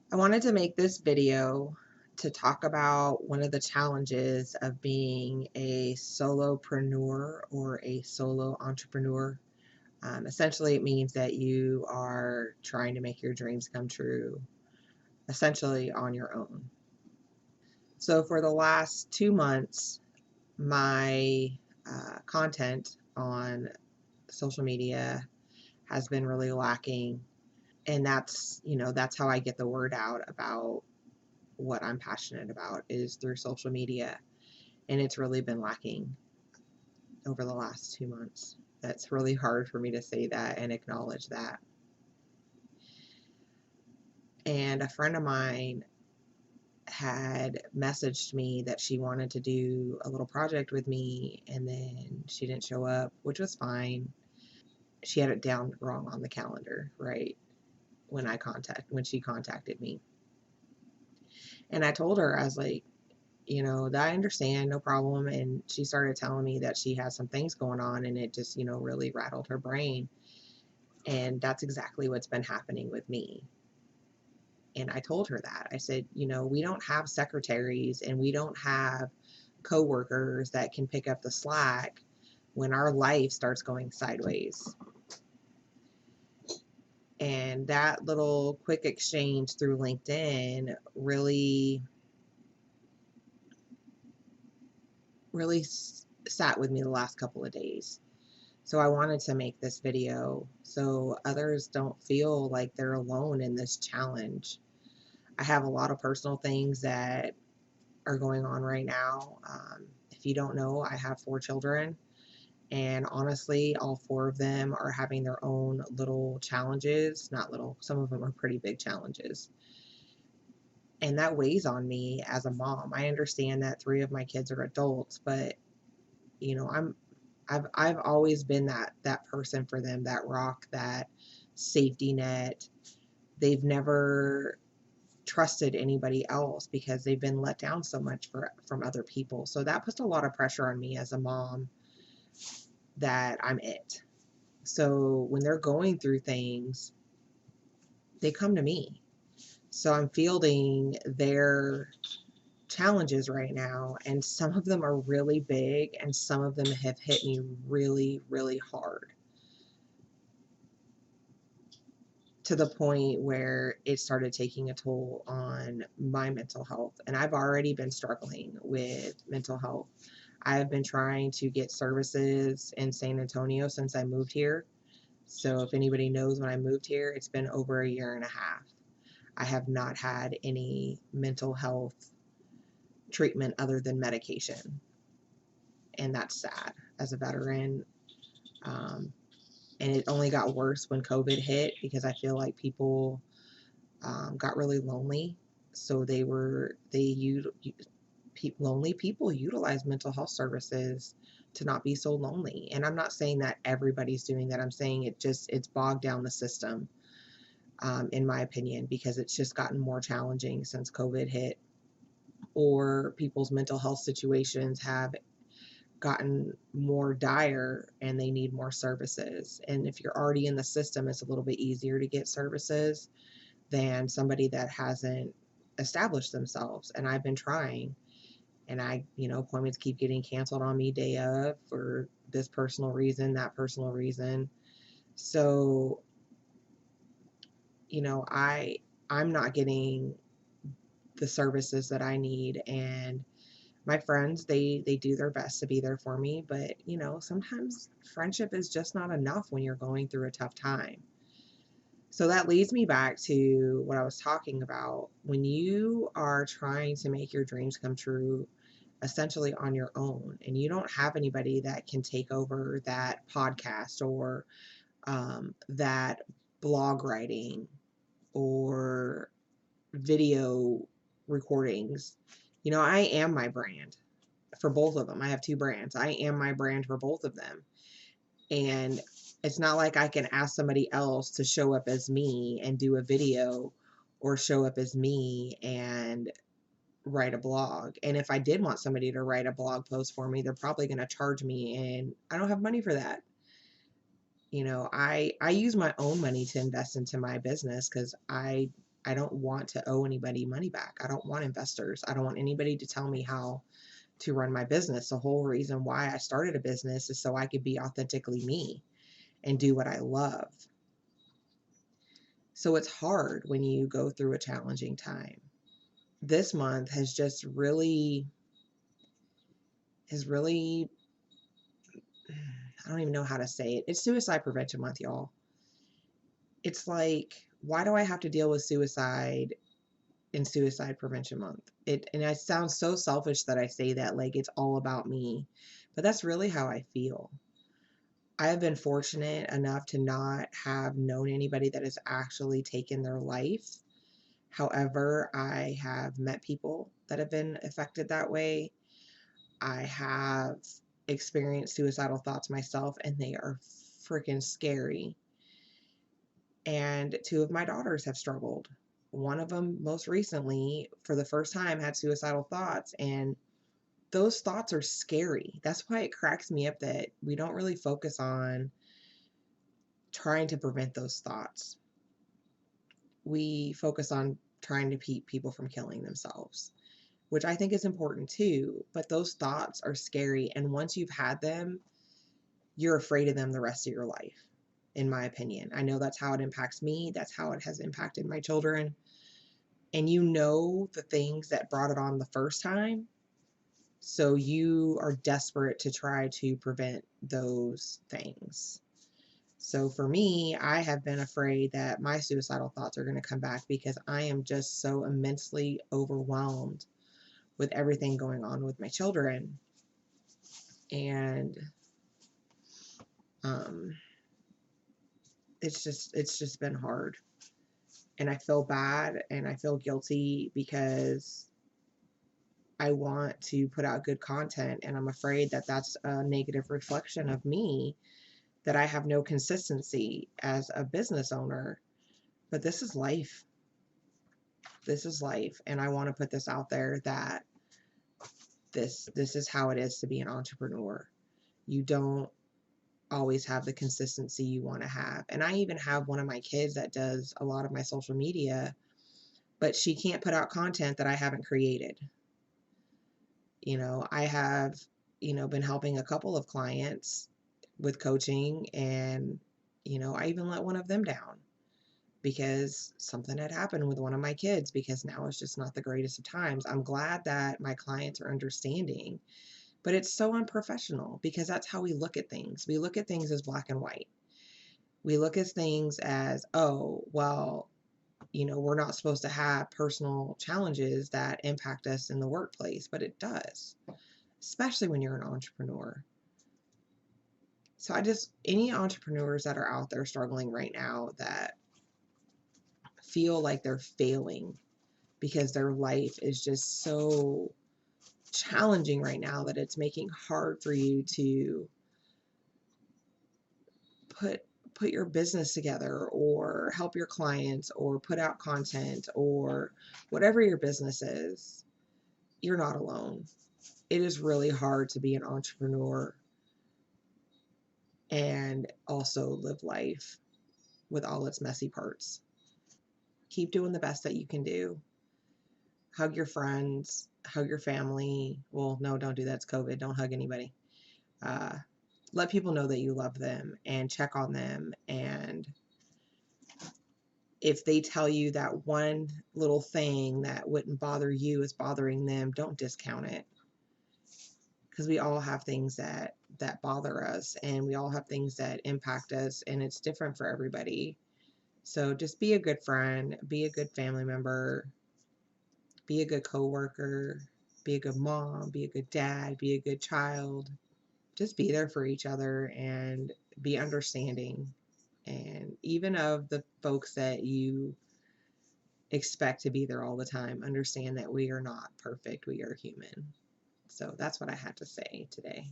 I wanted to make this video to talk about one of the challenges of being a solopreneur or a solo entrepreneur. Essentially, it means that you are trying to make your dreams come true, essentially on your own. So, for the last 2 months, my content on social media has been really lacking. And that's how I get the word out about what I'm passionate about is through social media. And it's really been lacking over the last 2 months. That's really hard for me to say that and acknowledge that. And a friend of mine had messaged me that she wanted to do a little project with me, and then she didn't show up, which was fine. She had it down wrong on the calendar, right? When she contacted me. And I told her, I was like, that I understand, no problem. And she started telling me that she has some things going on, and it just, really rattled her brain. And that's exactly what's been happening with me. And I told her that. I said, we don't have secretaries and we don't have coworkers that can pick up the slack when our life starts going sideways. And that little quick exchange through LinkedIn really sat with me the last couple of days. So I wanted to make this video so others don't feel like they're alone in this challenge. I have a lot of personal things that are going on right now. If you don't know, I have 4 children, and honestly, all 4 of them are having their own little challenges. Not little, some of them are pretty big challenges. And that weighs on me as a mom. I understand that 3 of my kids are adults, but I've always been that person for them, that rock, that safety net. They've never trusted anybody else because they've been let down so much from other people. So that puts a lot of pressure on me as a mom, that I'm it. So when they're going through things, they come to me. So I'm fielding their challenges right now, and some of them are really big and some of them have hit me really, really hard, to the point where it started taking a toll on my mental health. And I've already been struggling with mental health. I've been trying to get services in San Antonio since I moved here. So if anybody knows, when I moved here, it's been over a year and a half. I have not had any mental health treatment other than medication. And that's sad as a veteran. Um, and it only got worse when COVID hit, because I feel like people got really lonely. So lonely people utilize mental health services to not be so lonely. And I'm not saying that everybody's doing that. I'm saying it's bogged down the system, in my opinion, because it's just gotten more challenging since COVID hit, or people's mental health situations have gotten more dire and they need more services. And if you're already in the system, it's a little bit easier to get services than somebody that hasn't established themselves. And I've been trying, and appointments keep getting canceled on me day of for this personal reason, that personal reason. So, I'm not getting the services that I need. And my friends, they do their best to be there for me, but sometimes friendship is just not enough when you're going through a tough time. So that leads me back to what I was talking about. When you are trying to make your dreams come true, essentially on your own, and you don't have anybody that can take over that podcast, or that blog writing, or video recordings. I am my brand for both of them. I have 2 brands. I am my brand for both of them. And it's not like I can ask somebody else to show up as me and do a video, or show up as me and write a blog. And if I did want somebody to write a blog post for me, they're probably going to charge me, and I don't have money for that. I use my own money to invest into my business, because I I don't want to owe anybody money back. I don't want investors. I don't want anybody to tell me how to run my business. The whole reason why I started a business is so I could be authentically me and do what I love. So it's hard when you go through a challenging time. This month has really, I don't even know how to say it. It's Suicide Prevention Month, y'all. It's like, why do I have to deal with suicide in Suicide Prevention Month? And I sound so selfish that I say that, like it's all about me, but that's really how I feel. I have been fortunate enough to not have known anybody that has actually taken their life. However, I have met people that have been affected that way. I have experienced suicidal thoughts myself, and they are freaking scary. And two of my daughters have struggled. One of them, most recently, for the first time, had suicidal thoughts, and those thoughts are scary. That's why it cracks me up that we don't really focus on trying to prevent those thoughts. We focus on trying to keep people from killing themselves, which I think is important too. But those thoughts are scary. And once you've had them, you're afraid of them the rest of your life, in my opinion. I know that's how it impacts me. That's how it has impacted my children. And you know the things that brought it on the first time. So you are desperate to try to prevent those things. So for me, I have been afraid that my suicidal thoughts are going to come back because I am just so immensely overwhelmed with everything going on with my children. And um, it's just been hard. And I feel bad and I feel guilty because I want to put out good content, and I'm afraid that that's a negative reflection of me, that I have no consistency as a business owner. But this is life. This is life, and I want to put this out there that this is how it is to be an entrepreneur. You don't always have the consistency you want to have. And I even have one of my kids that does a lot of my social media, but she can't put out content that I haven't created. I have, been helping a couple of clients with coaching, and I even let one of them down because something had happened with one of my kids, because now it's just not the greatest of times. I'm glad that my clients are understanding, but it's so unprofessional because that's how we look at things. We look at things as black and white. We look at things as, oh, well, we're not supposed to have personal challenges that impact us in the workplace, but it does, especially when you're an entrepreneur. So any entrepreneurs that are out there struggling right now that feel like they're failing because their life is just so challenging right now that it's making hard for you to put your business together or help your clients or put out content or whatever your business is, you're not alone. It is really hard to be an entrepreneur and also live life with all its messy parts. Keep doing the best that you can do. Hug your friends, hug your family. Well, no, don't do that. It's COVID. Don't hug anybody. Uh, let people know that you love them and check on them. And if they tell you that one little thing that wouldn't bother you is bothering them, don't discount it. Because we all have things that bother us, and we all have things that impact us, and it's different for everybody. So just be a good friend, be a good family member, be a good coworker, be a good mom, be a good dad, be a good child. Just be there for each other and be understanding. And even of the folks that you expect to be there all the time, understand that we are not perfect. We are human. So that's what I had to say today.